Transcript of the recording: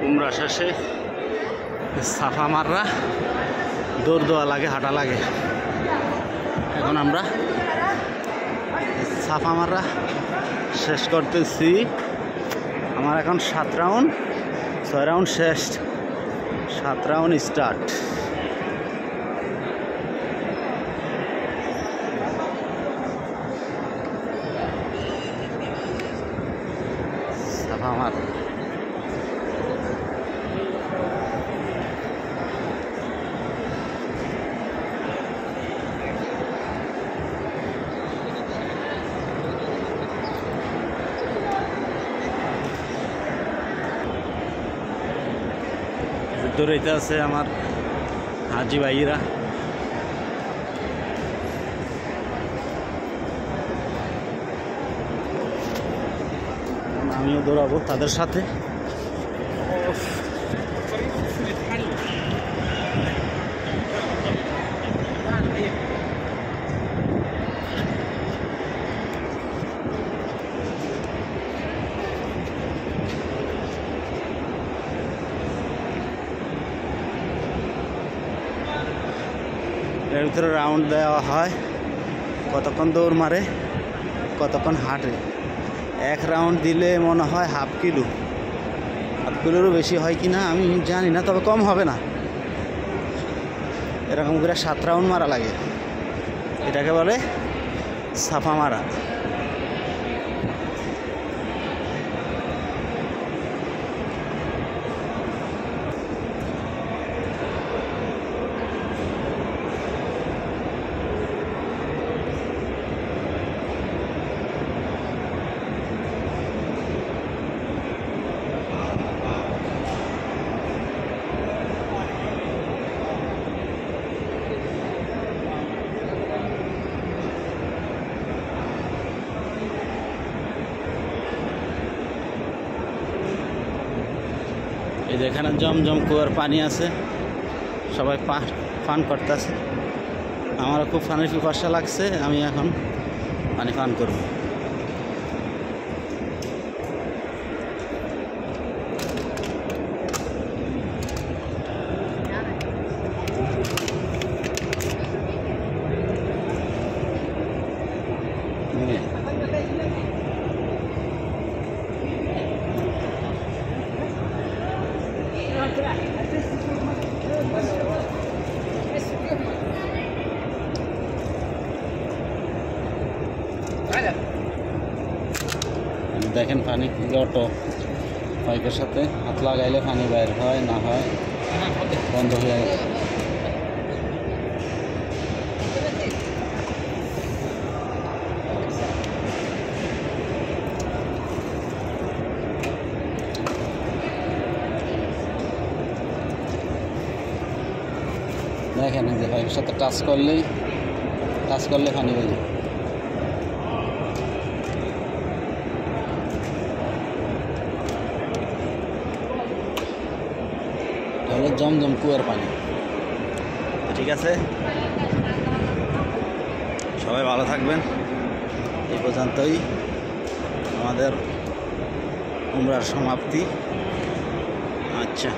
উমরা শেষে সাফা মাররা দৌড় দেওয়া লাগে, হাঁটা লাগে। এখন আমরা সাফা মাররা শেষ করতেছি। আমার এখন 7 রাউন্ড, 6 রাউন্ড শেষ, 7 রাউন্ড স্টার্ট। সাফা মার দৌড়াইতে আছে আমার হাজি ভাইরা। আমিও দৌড়াবো তাদের সাথে। এর ভিতরে রাউন্ড দেওয়া হয়, কতক্ষণ দৌড় মারে, কতক্ষণ হাঁটে। 1 রাউন্ড দিলে মনে হয় হাফ কিলোরও বেশি হয় কি না আমি জানি না, তবে কম হবে না। এরকম করে 7 রাউন্ড মারা লাগে, এটাকে বলে সাফা মারা। এই যে এখানে জমজম কুয়ার পানি আছে, সবাই পান করতেছে। আমারও খুব পানির পিপাসা লাগছে, আমি এখন পানি পান করব। দেখেন পানি অটো পাইপের সাথে হাত লাগাইলে পানি বাইর হয়, না হয় বন্ধ হয়ে যায়। দেখেন যে পাইপের সাথে টাচ করলে পানি বের হয়। তাহলে জমজম কুয়ার পানি। ঠিক আছে, সবাই ভালো থাকবেন। এই পর্যন্তই আমাদের উমরার সমাপ্তি। আচ্ছা।